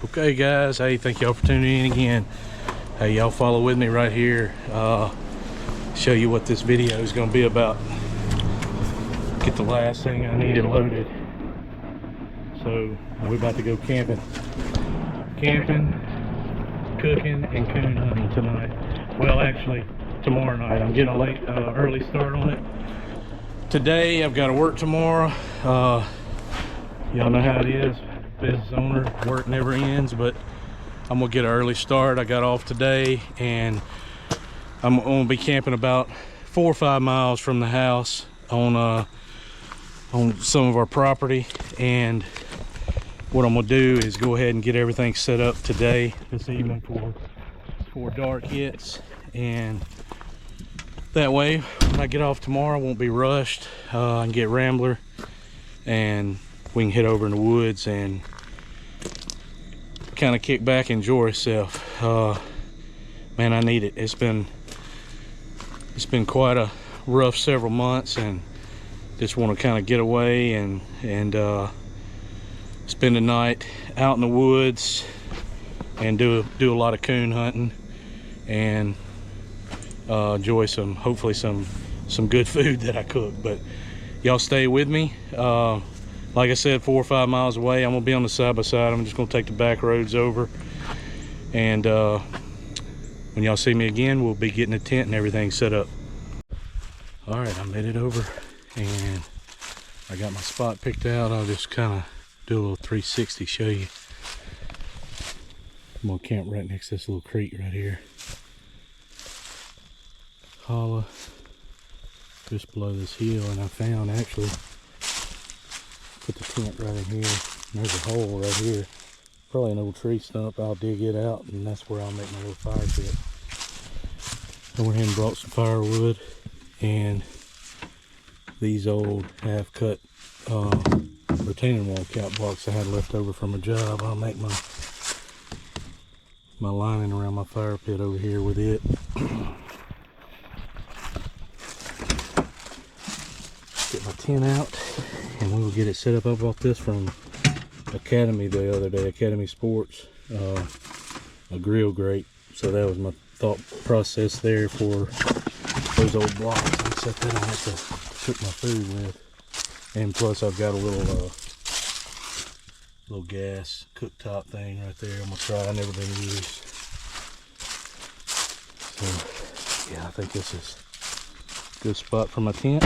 Okay guys, hey, thank y'all for tuning in again. Hey, y'all follow with me right here. Show you what this video is going to be about. Get the last thing I needed loaded. So we're about to go camping, cooking, and coon hunting tonight. Well, actually tomorrow night. I'm getting a early start on it. Today I've got to work tomorrow. Y'all know how it is. Business owner, work never ends, but I'm gonna get an early start. I got off today and I'm gonna be camping about 4 or 5 miles from the house on some of our property. And what I'm gonna do is go ahead and get everything set up today, this evening, before dark hits, and that way when I get off tomorrow I won't be rushed. I can get Rambler and we can head over in the woods and kind of kick back and enjoy ourselves. Man, I need it. It's been quite a rough several months, and just want to kind of get away and spend the night out in the woods and do a lot of coon hunting and enjoy hopefully some good food that I cook. But y'all stay with me. Like I said, 4 or 5 miles away. I'm gonna be on the side by side. I'm just gonna take the back roads over, and when y'all see me again, we'll be getting the tent and everything set up. All right, I'm headed over and I got my spot picked out. I'll just kind of do a little 360, show you. I'm gonna camp right next to this little creek right here. Holla, just below this hill, and I found actually, put the tent right in here. There's a hole right here. Probably an old tree stump. I'll dig it out, and that's where I'll make my little fire pit. I went ahead and brought some firewood and these old half-cut retaining wall cap blocks I had left over from a job. I'll make my lining around my fire pit over here with it. Get my tent out, and we will get it set up. I bought this from Academy the other day, Academy Sports, a grill grate. So that was my thought process there for those old blocks. I set that on to cook my food with, and plus I've got a little gas cooktop thing right there. I'm gonna try. I've never been used. So yeah, I think this is a good spot for my tent.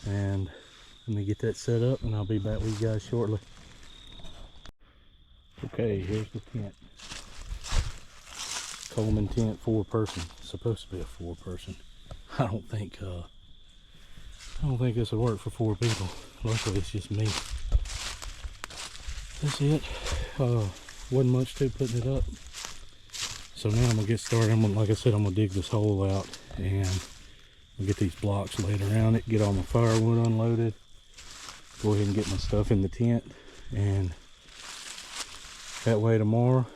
And let me get that set up and I'll be back with you guys shortly. Okay, here's the tent. Coleman tent, 4-person. It's supposed to be a 4-person. I don't think this will work for 4 people. Luckily it's just me. That's it. Wasn't much to putting it up. So now I'm gonna get started. Like I said, I'm gonna dig this hole out and I'll get these blocks laid around it, get all my firewood unloaded, go ahead and get my stuff in the tent, and that way tomorrow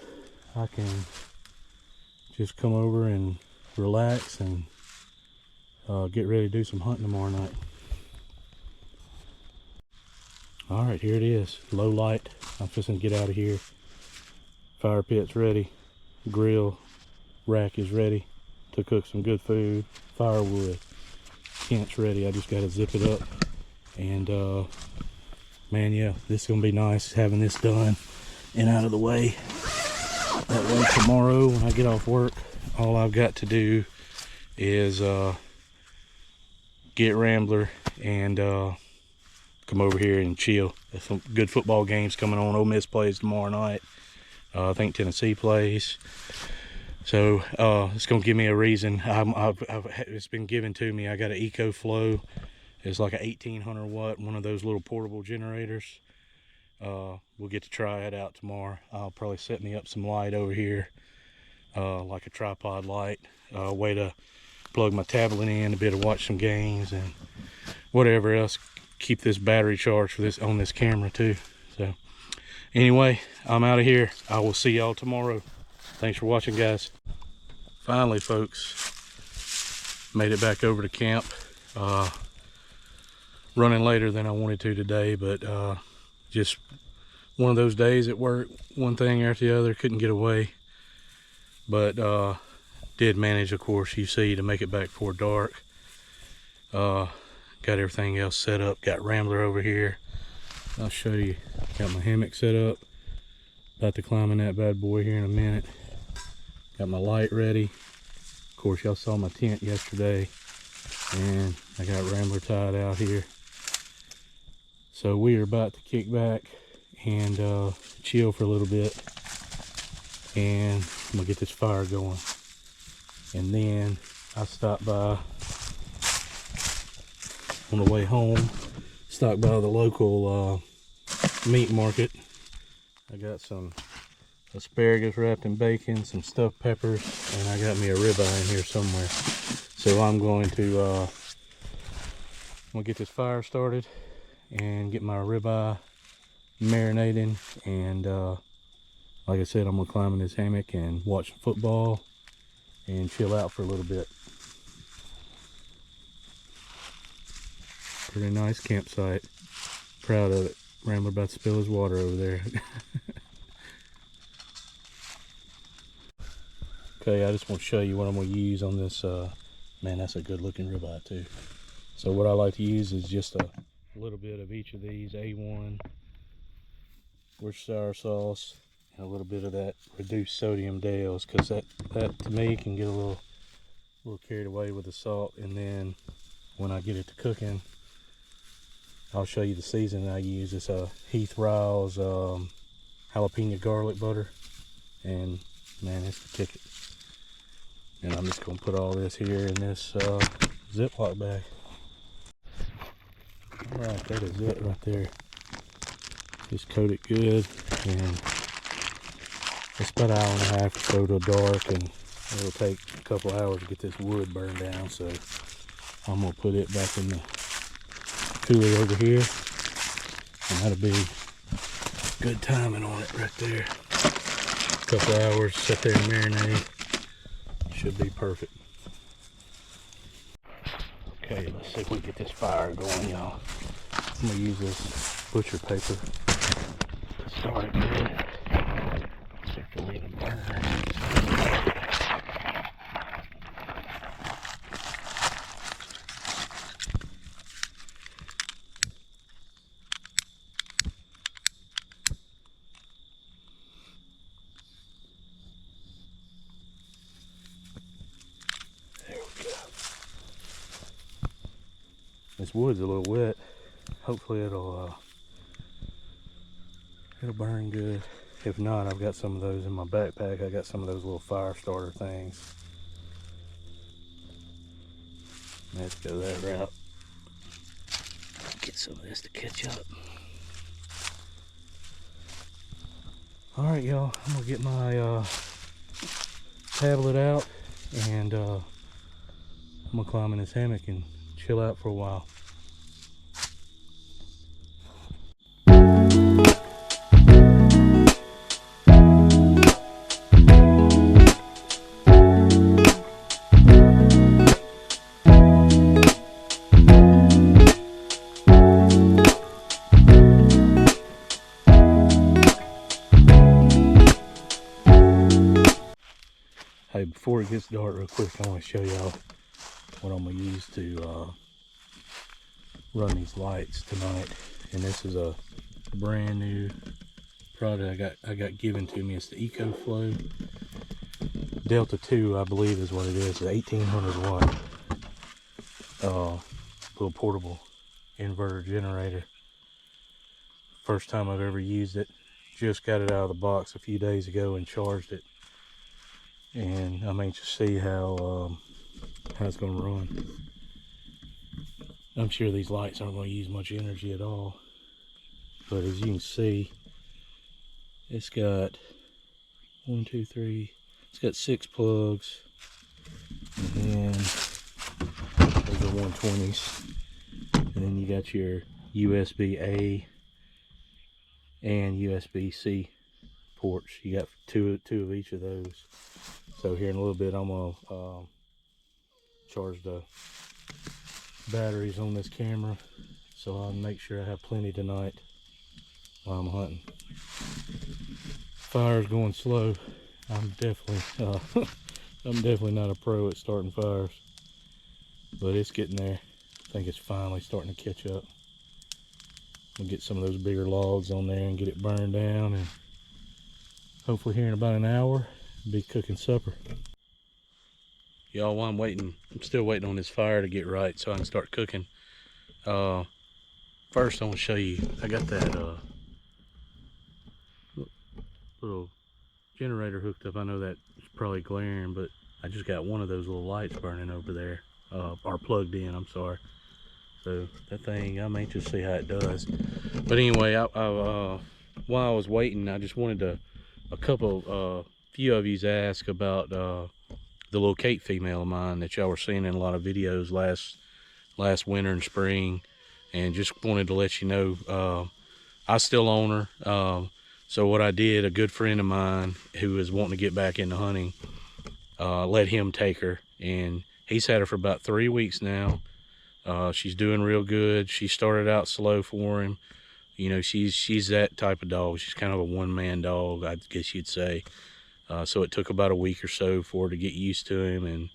I can just come over and relax and get ready to do some hunting tomorrow night. All right, here it is, low light. I'm just gonna get out of here. Fire pit's ready, grill rack is ready to cook some good food, firewood, tent's ready. I just got to zip it up, and man, yeah, this is gonna be nice having this done and out of the way. That way tomorrow when I get off work, all I've got to do is get Rambler and come over here and chill. There's some good football games coming on. Ole Miss plays tomorrow night. I think Tennessee plays. So it's gonna give me a reason. It's been given to me. I got an EcoFlow. It's like a 1800 watt, one of those little portable generators. We'll get to try it out tomorrow. I'll probably set me up some light over here, like a tripod light, way to plug my tablet in, to be able to watch some games and whatever else. Keep this battery charged for this on this camera too. So anyway, I'm out of here. I will see y'all tomorrow. Thanks for watching, guys. Finally, folks, made it back over to camp. Running later than I wanted to today, but just one of those days at work, one thing after the other, couldn't get away. But did manage, of course, you see, to make it back before dark. Got everything else set up. Got Rambler over here. I'll show you. Got my hammock set up. About to climb in that bad boy here in a minute. Got my light ready. Of course, y'all saw my tent yesterday. And I got Rambler tied out here. So we are about to kick back and chill for a little bit. And I'm gonna get this fire going. And then I stopped by on the way home. Stopped by the local meat market. I got some asparagus wrapped in bacon, some stuffed peppers, and I got me a ribeye in here somewhere. So I'm going to get this fire started and get my ribeye marinating. And like I said, I'm gonna climb in this hammock and watch football and chill out for a little bit. Pretty nice campsite. Proud of it. Rambler about to spill his water over there. Okay, I just want to show you what I'm going to use on this. Man, that's a good looking ribeye too. So what I like to use is just a little bit of each of these. A1 Worcestershire sauce and a little bit of that reduced sodium Dale's, because that to me can get a little carried away with the salt. And then when I get it to cooking, I'll show you the seasoning I use. It's a Heath Riles jalapeno garlic butter, and man, it's the ticket. And I'm just gonna put all this here in this Ziploc bag. All right, that is it right there. Just coat it good, and it's about an hour and a half or so till dark, and it'll take a couple hours to get this wood burned down. So I'm gonna put it back in the cooler over here, and that'll be good timing on it right there. A couple hours, sit there and marinate. Should be perfect. Okay, let's see if we can get this fire going, y'all. I'm gonna use this butcher paper to start it good. See if it'll even burn. This wood's a little wet. Hopefully it'll burn good. If not, I've got some of those in my backpack. I got some of those little fire starter things. Let's go that route. Get some of this to catch up. All right, y'all. I'm gonna get my tablet out, and I'm gonna climb in this hammock and chill out for a while. Hey, before it gets dark real quick, I want to show y'all what I'm going to use to run these lights tonight. And this is a brand new product I got given to me. It's the EcoFlow Delta 2, I believe is what it is. It's 1800 watt little portable inverter generator. First time I've ever used it. Just got it out of the box a few days ago and charged it. And I'm anxious to see how it's going to run. I'm sure these lights aren't going to use much energy at all, but as you can see, it's got 1, 2, 3. It's got 6 plugs, and those are 120s. And then you got your USB-A and USB-C ports. You got two of each of those. So here in a little bit, I'm gonna charge the batteries on this camera, so I'll make sure I have plenty tonight while I'm hunting. Fire's going slow. I'm definitely I'm definitely not a pro at starting fires, but it's getting there. I think it's finally starting to catch up. We'll get some of those bigger logs on there and get it burned down, and hopefully here in about an hour be cooking supper. Y'all, while I'm still waiting on this fire to get right so I can start cooking. First I want to show you, I got that little generator hooked up. I know that's probably glaring, but I just got one of those little lights burning over there, or plugged in, I'm sorry. So that thing, I'm anxious to see how it does. But anyway, while I was waiting, I just wanted a few of you's ask about the little Cape female of mine that y'all were seeing in a lot of videos last winter and spring, and just wanted to let you know I still own her. So what I did, a good friend of mine who is wanting to get back into hunting, let him take her, and he's had her for about 3 weeks now. She's doing real good. She started out slow for him. You know, she's that type of dog. She's kind of a one-man dog, I guess you'd say. So it took about a week or so for her to get used to him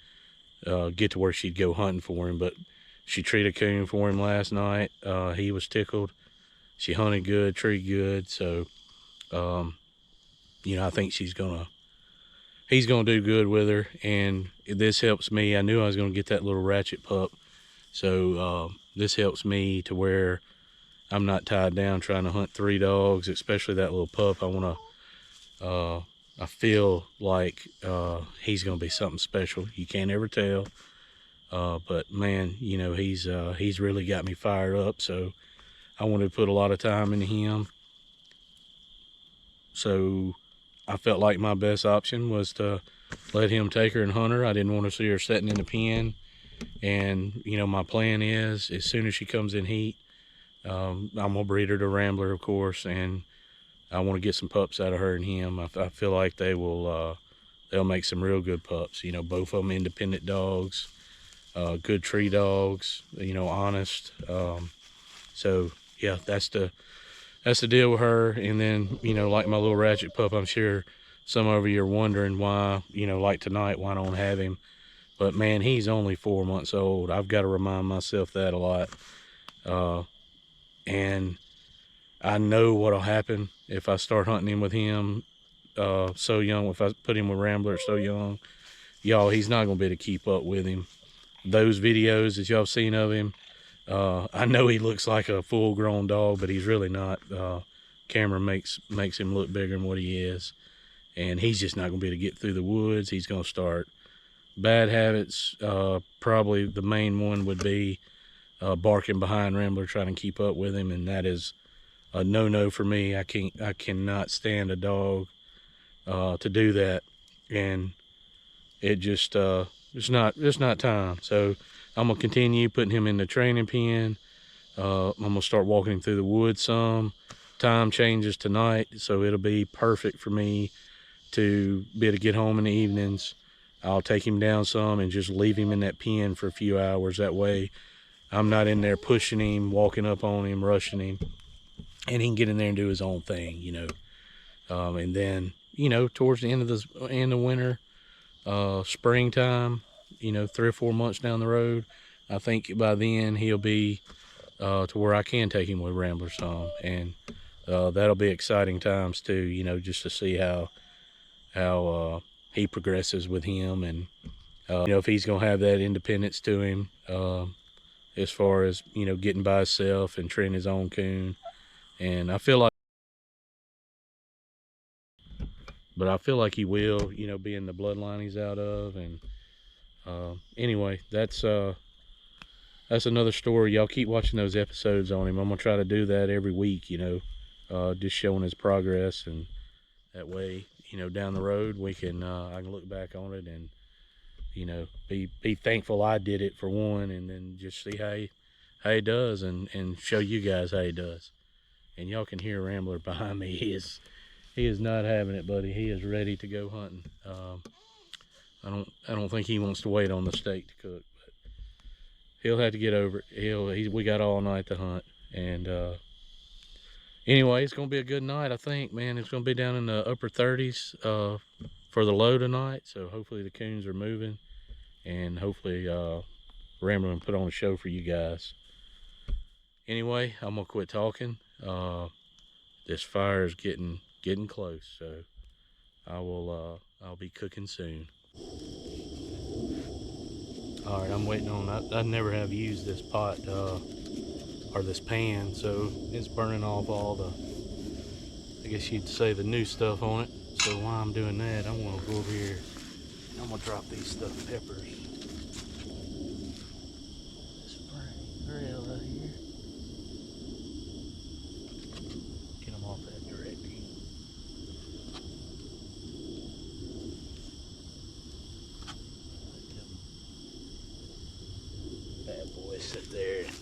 and get to where she'd go hunting for him. But she treated a coon for him last night. He was tickled. She hunted good, treated good. So, you know, I think he's gonna do good with her. And this helps me. I knew I was gonna get that little ratchet pup. So this helps me to where I'm not tied down trying to hunt 3 dogs, especially that little pup. I feel like he's gonna be something special. You can't ever tell, but man, you know, he's really got me fired up. So I wanted to put a lot of time into him. So I felt like my best option was to let him take her and hunt her. I didn't want to see her sitting in the pen. And you know, my plan is, as soon as she comes in heat, I'm gonna breed her to Rambler, of course, and I want to get some pups out of her and him. I feel like they'll make some real good pups. You know, both of them independent dogs, good tree dogs. You know, honest. So yeah, that's the deal with her. And then, you know, like my little ratchet pup, I'm sure some of you are wondering why, you know, like tonight, why I don't have him. But man, he's only 4 months old. I've got to remind myself that a lot. And I know what'll happen if I start hunting him with him so young. If I put him with Rambler so young, y'all, he's not gonna be able to keep up with him. Those videos that y'all seen of him, I know he looks like a full-grown dog, but he's really not. Camera makes him look bigger than what he is, and he's just not gonna be able to get through the woods. He's gonna start bad habits. Probably the main one would be barking behind Rambler, trying to keep up with him, and that is a no-no for me. I cannot stand a dog to do that, and it just it's not time. So I'm gonna continue putting him in the training pen. I'm gonna start walking him through the woods some. Time changes tonight, so it'll be perfect for me to be able to get home in the evenings. I'll take him down some and just leave him in that pen for a few hours. That way I'm not in there pushing him, walking up on him, rushing him, and he can get in there and do his own thing, you know. And then, you know, towards the end of winter, springtime, you know, 3 or 4 months down the road, I think by then he'll be to where I can take him with Rambler some, and that'll be exciting times too, you know, just to see how he progresses with him, and you know, if he's gonna have that independence to him, as far as, you know, getting by himself and training his own coon. And I feel like he will, you know, being the bloodline he's out of. And anyway, that's another story. Y'all keep watching those episodes on him. I'm gonna try to do that every week, you know, just showing his progress, and that way, you know, down the road we can I can look back on it and, you know, be thankful I did it for one, and then just see how he does, and show you guys how he does. And y'all can hear Rambler behind me. He is not having it, buddy. He is ready to go hunting. I don't think he wants to wait on the steak to cook, but he'll have to get over it. We got all night to hunt, and Anyway, it's gonna be a good night, I think, man. It's gonna be down in the upper 30s for the low tonight. So hopefully the coons are moving, and hopefully Rambler and put on a show for you guys. Anyway, I'm gonna quit talking. This fire is getting close, so I'll be cooking soon. All right, I'm waiting on that. I never have used this pot or this pan, so it's burning off all the, I guess you'd say, the new stuff on it. So while I'm doing that, I'm gonna go over here and I'm gonna drop these stuffed peppers. This burning grill right here. Get them off that directly. Let them bad boys sit there and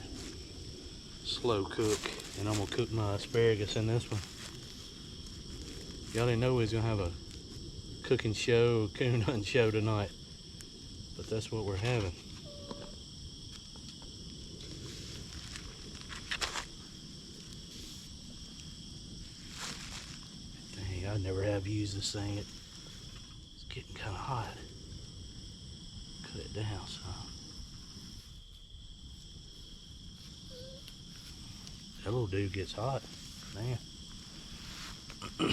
slow cook, and I'm gonna cook my asparagus in this one. Y'all didn't know we was gonna have a cooking show, coon hunting show tonight, but that's what we're having. Dang, I never have used this thing. It's getting kind of hot. Cut it down some. That little dude gets hot, man. Put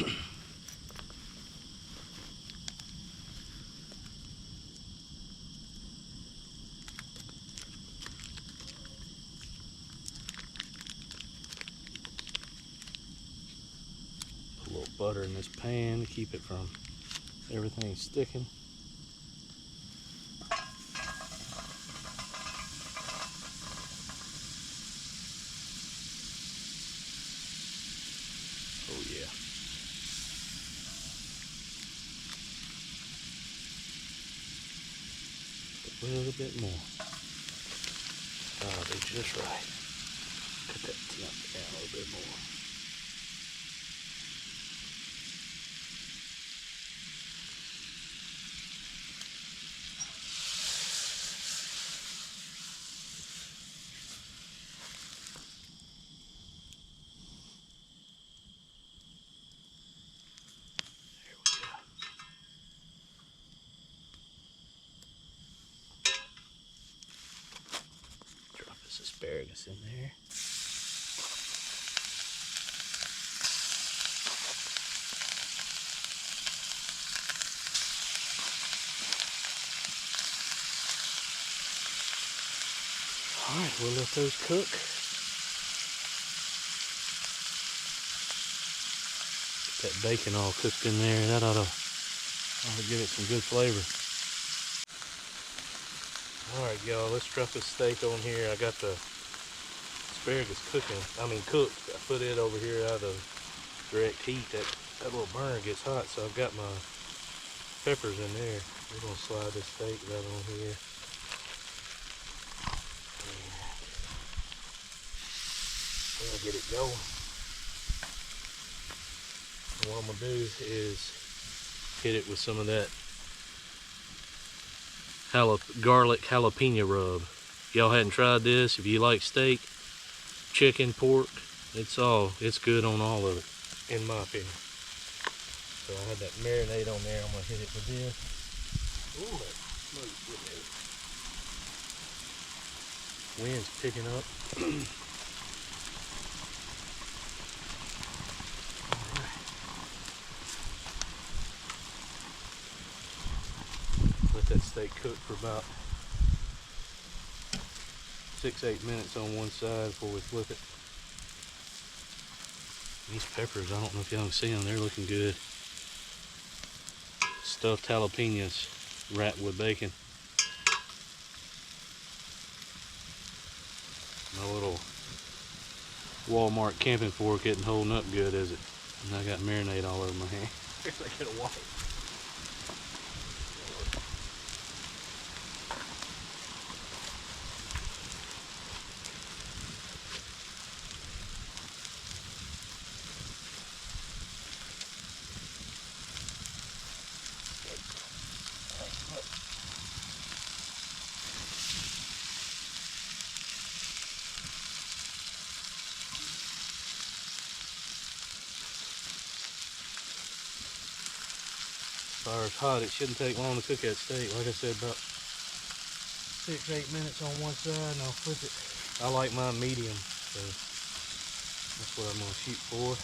a little butter in this pan to keep it from everything sticking. Oh yeah. A little bit more. That'll be just right. Cut that temp down a little bit more. There we go. Drop this asparagus in there. All right, we'll let those cook. Get that bacon all cooked in there. That ought to give it some good flavor. All right, y'all, let's drop this steak on here. I got the asparagus cooking. Cooked. I put it over here out of direct heat. That little burner gets hot, so I've got my peppers in there. We're gonna slide this steak right on here. And we'll get it going. And what I'm gonna do is hit it with some of that garlic jalapeno rub. If y'all hadn't tried this, if you like steak, chicken, pork, it's good on all of it, in my opinion. So I had that marinade on there. I'm gonna hit it with this. Ooh, that smoke's getting there. Wind's picking up. Let that steak cook for about 6-8 minutes on one side before we flip it. These peppers, I don't know if y'all can see them, they're looking good. Stuffed jalapenos wrapped with bacon. My little Walmart camping fork isn't holding up good, is it? And I got marinade all over my hand. I get a wipe. Fire's hot. It shouldn't take long to cook that steak. Like I said, about 6-8 minutes on one side, and I'll flip it. I like mine medium, so that's what I'm gonna shoot for.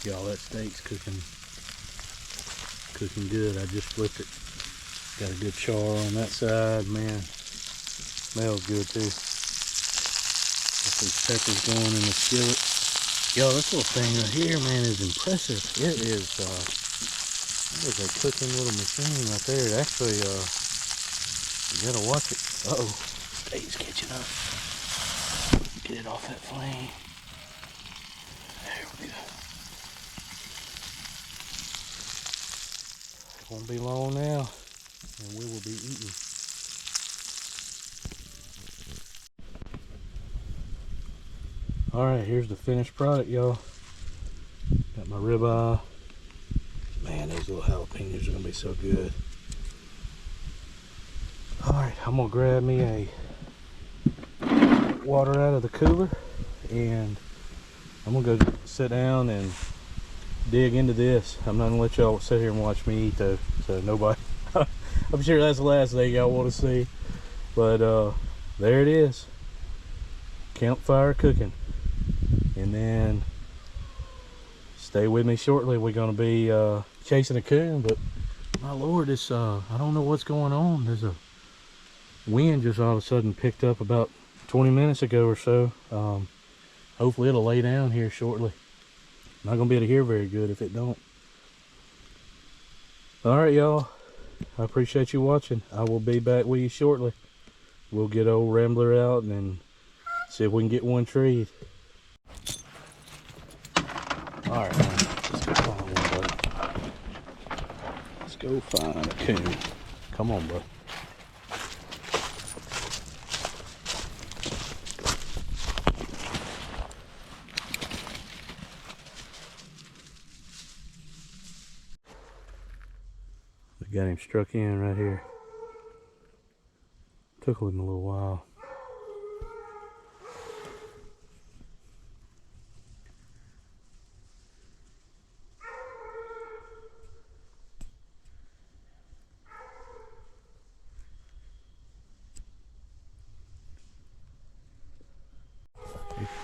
Y'all, that steak's cooking good. I just flipped it. Got a good char on that side, man. Smells good too. Got these peppers going in the skillet. Y'all, this little thing right here, man, is impressive. It is that is a cooking little machine right there. It actually, you gotta watch it. Uh-oh, steak's catching up. Get it off that flame. There we go. It won't be long now, and we will be eating. All right, here's the finished product, y'all. Got my ribeye. Man, those little jalapenos are gonna be so good. All right, I'm gonna grab me a water out of the cooler, and I'm gonna go sit down and dig into this. I'm not gonna let y'all sit here and watch me eat though, so nobody. I'm sure that's the last thing y'all want to see, but there it is. Campfire cooking. And then stay with me shortly. We're going to be chasing a coon, but my lord, this I don't know what's going on. There's a wind just all of a sudden picked up about 20 minutes ago or so. Hopefully it'll lay down here shortly. Not going to be able to hear very good if it don't. All right, y'all. I appreciate you watching. I will be back with you shortly. We'll get old Rambler out and then see if we can get one treed. All right, man. Let's go find one, buddy. Let's go find a coon. Come on, bud. We got him struck in right here. Took him a little while.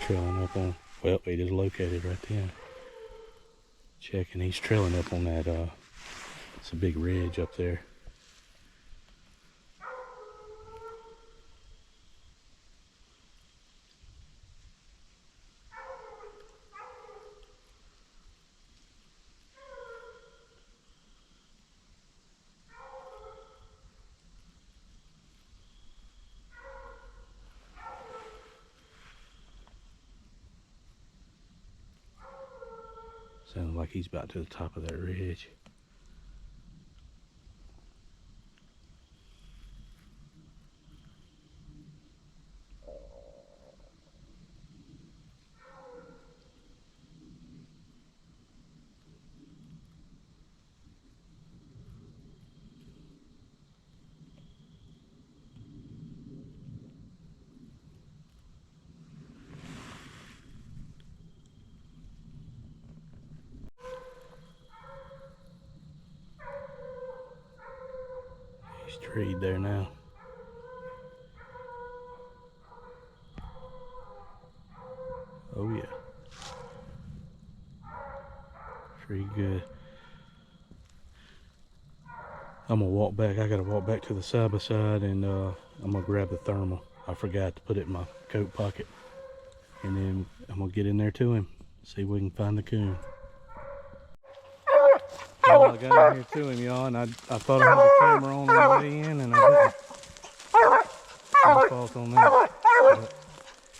Trailing up on, well, he just located right then. Checking, he's trailing up on that, it's a big ridge up there. Sounds like he's about to the top of that ridge. He's treed there now. Oh yeah. Treed good. I'm gonna walk back. I gotta walk back to the side by side, and I'm gonna grab the thermal. I forgot to put it in my coat pocket. And then I'm gonna get in there to him, see if we can find the coon. Well, I got in here to him, y'all, and I thought I had the camera on the way in, and I didn't. My fault on that.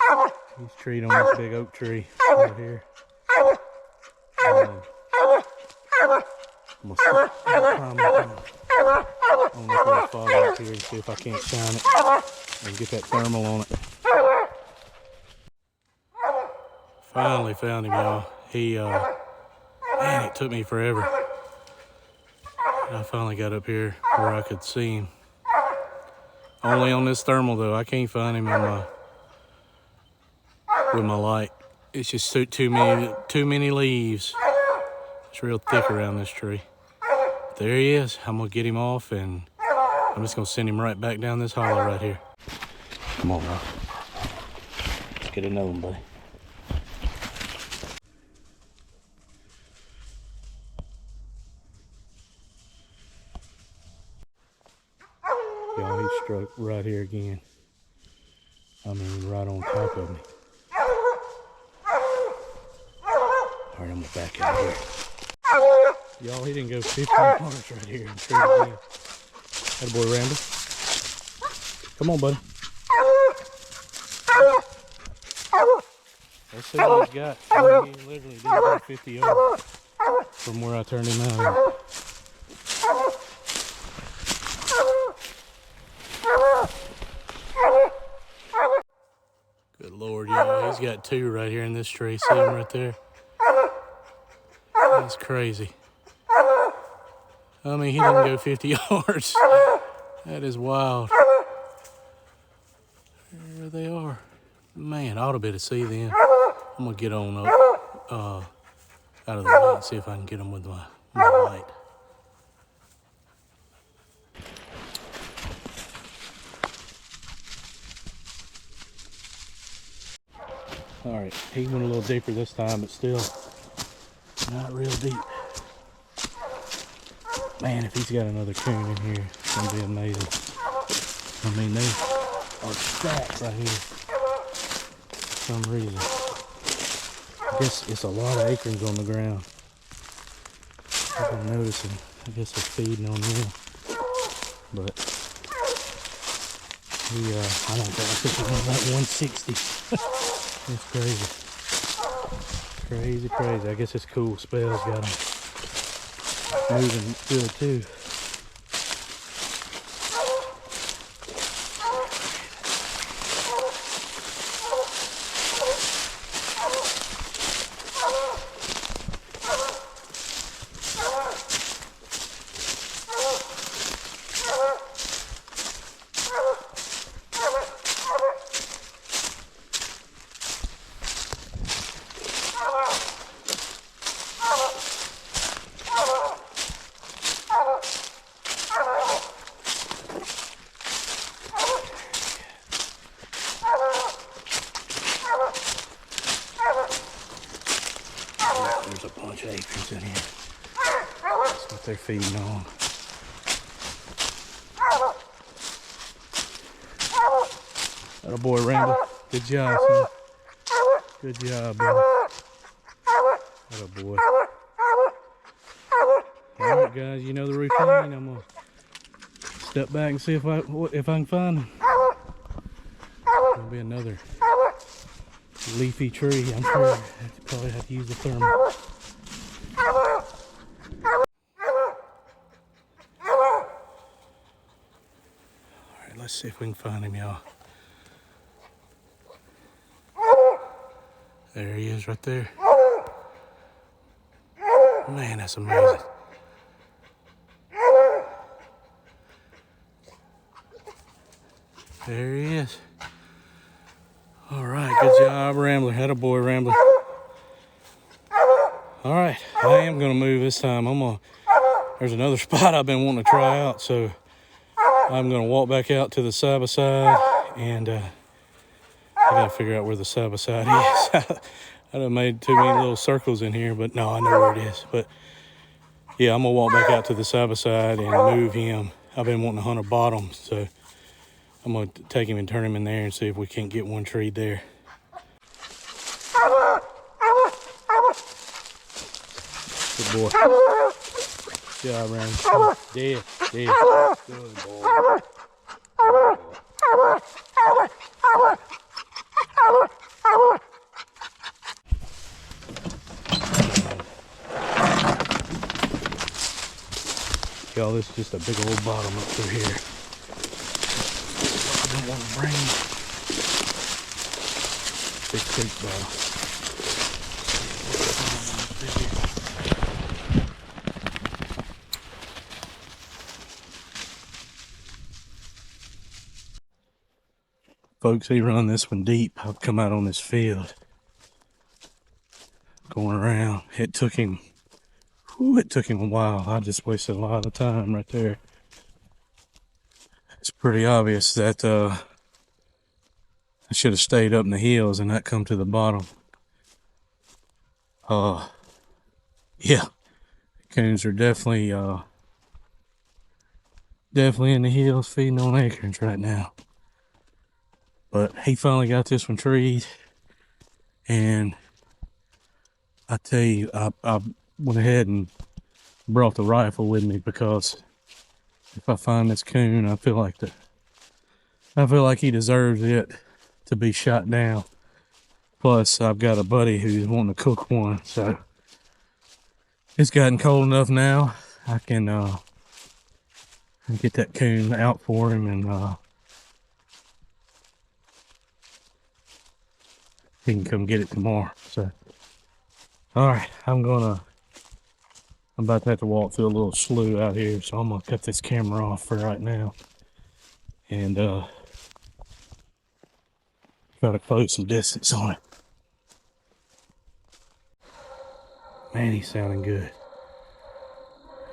But he's treed on this big oak tree right here. I'm gonna climb up on this little fog up here and see if I can't shine it and get that thermal on it. Finally found him, y'all. He, man, it took me forever. I finally got up here where I could see him. Only on this thermal though. I can't find him on my, with my light. It's just too many leaves. It's real thick around this tree. There he is. I'm gonna get him off, and I'm just gonna send him right back down this hollow right here. Come on, bro. Let's get another one, buddy. Y'all, he struck right here again. I mean, right on top of me. All right, I'm gonna back out here. Y'all, he didn't go 15 yards right here and tree again. That boy, Rambler. Come on, buddy. Let's see what he's got. He literally did about 50 yards from where I turned him out. Good Lord, y'all. He's got two right here in this tree. See him right there? That's crazy. I mean, he didn't go 50 yards. That is wild. There they are. Man, I ought to be able to see them. I'm going to get on up out of the light and see if I can get them with my light. All right, he went a little deeper this time, but still not real deep. Man, if he's got another coon in here, it's gonna be amazing. I mean, they are stacked right here for some reason. I guess it's a lot of acorns on the ground. I've been noticing. I guess they're feeding on them. But he, I don't think he's like 160. It's crazy. Crazy, crazy. I guess this cool spell's got him moving good too. There's a bunch of acorns in here. That's what they're feeding on. That boy, Rambler. Good job, son. Good job, brother. That boy. All right, guys, you know the routine. I'm gonna step back and see if I can find them. There'll be another leafy tree. I'm sure I probably have to use the thermal. Alright, let's see if we can find him, y'all. There he is right there. Man, that's amazing. There he is. All right, good job, Rambler. Had a boy, Rambler. All right, I am gonna move this time. There's another spot I've been wanting to try out, so I'm gonna walk back out to the side by side, and I gotta figure out where the side by side is. I done made too many little circles in here, but no, I know where it is. But yeah, I'm gonna walk back out to the side by side and move him. I've been wanting to hunt a bottom, so I'm gonna take him and turn him in there and see if we can't get one tree there. Good boy. Good job, Ryan. Dead. Good boy. Y'all, this is just a big old bottom up through here. I don't want to bring big creek bottom. Folks, he run this one deep. I've come out on this field. going around. It took him a while. I just wasted a lot of time right there. It's pretty obvious that I should have stayed up in the hills and not come to the bottom. Yeah, coons are definitely in the hills feeding on acorns right now. But he finally got this one treed, and I tell you, I went ahead and brought the rifle with me, because if I find this coon, I feel like he deserves it to be shot down. Plus, I've got a buddy who's wanting to cook one, so it's gotten cold enough now. I can get that coon out for him, and he can come get it tomorrow. So, all right, I'm about to have to walk through a little slough out here, so I'm gonna cut this camera off for right now, and try to close some distance on it. Man, he's sounding good.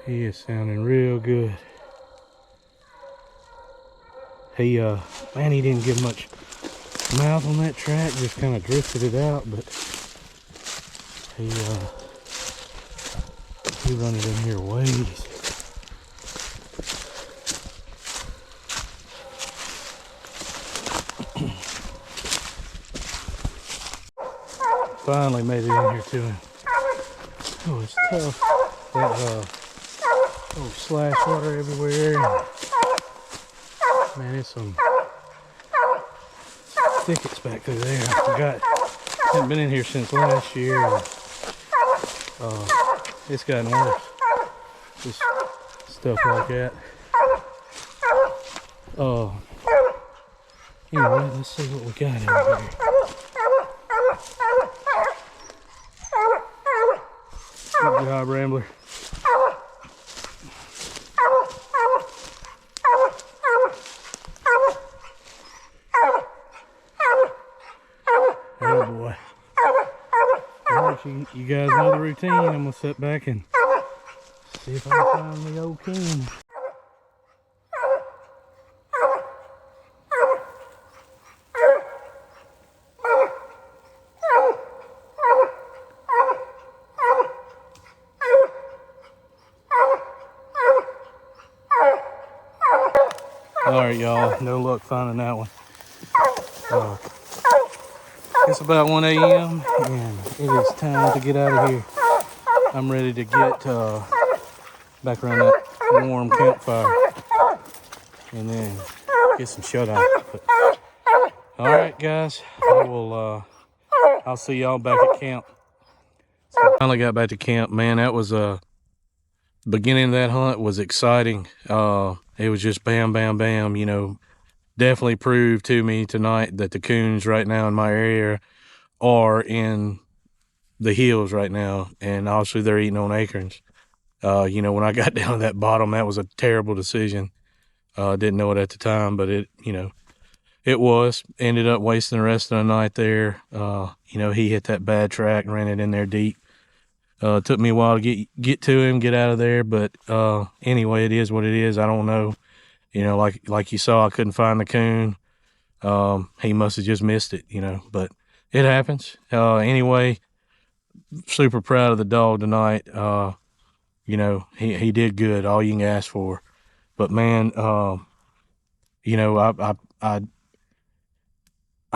He is sounding real good. He man, he didn't give much mouth on that track, just kind of drifted it out, but he run it in here ways. Finally made it in here to him. Oh, it's tough. That little slash water everywhere. Man, it's some thickets back through there. I forgot. I haven't been in here since last year. And, it's gotten worse. Just stuff like that. Anyway, let's see what we got over here. Good job, Rambler. Oh boy. Alright, you guys know the routine. I'm gonna sit back and see if I can find the old coon. Alright, y'all, no luck finding that one. It's about 1 a.m. and it is time to get out of here. I'm ready to get back around that warm campfire and then get some shut eye. Alright, guys, I'll see y'all back at camp. So I finally got back to camp. Man, that was beginning of that hunt was exciting. It was just bam, bam, bam, you know. Definitely proved to me tonight that the coons right now in my area are in the hills right now, and obviously they're eating on acorns. You know, when I got down to that bottom, that was a terrible decision. Didn't know it at the time, but it was. Ended up wasting the rest of the night there. You know, he hit that bad track and ran it in there deep. Took me a while to get to him, get out of there, but anyway, it is what it is. I don't know. You know, like you saw, I couldn't find the coon. He must have just missed it, you know, but it happens. Anyway, super proud of the dog tonight. You know, he did good, all you can ask for. But man, you know, I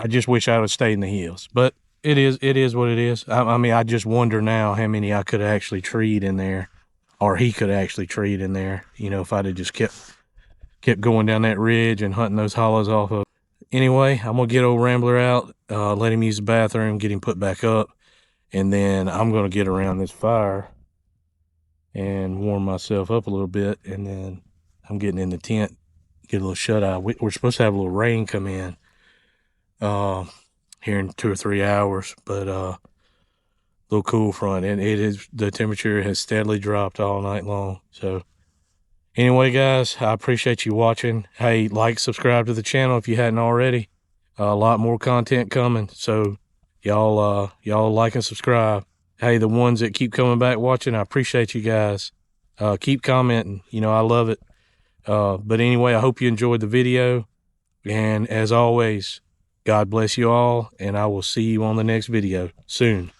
just wish I would stayed in the hills. But it is what it is. I mean, I just wonder now how many I could have actually treed in there, or he could have actually treed in there. You know, if I'd have just kept going down that ridge and hunting those hollows off of. Anyway, I'm gonna get old Rambler out, let him use the bathroom, get him put back up, and then I'm gonna get around this fire and warm myself up a little bit, and then I'm getting in the tent, get a little shut eye. We're supposed to have a little rain come in here in 2 or 3 hours, but little cool front, and the temperature has steadily dropped all night long. So anyway, guys, I appreciate you watching. Hey, like, subscribe to the channel if you hadn't already. A lot more content coming, so y'all like and subscribe. Hey, the ones that keep coming back watching, I appreciate you guys. Keep commenting. You know, I love it. But anyway, I hope you enjoyed the video. And as always, God bless you all, and I will see you on the next video soon.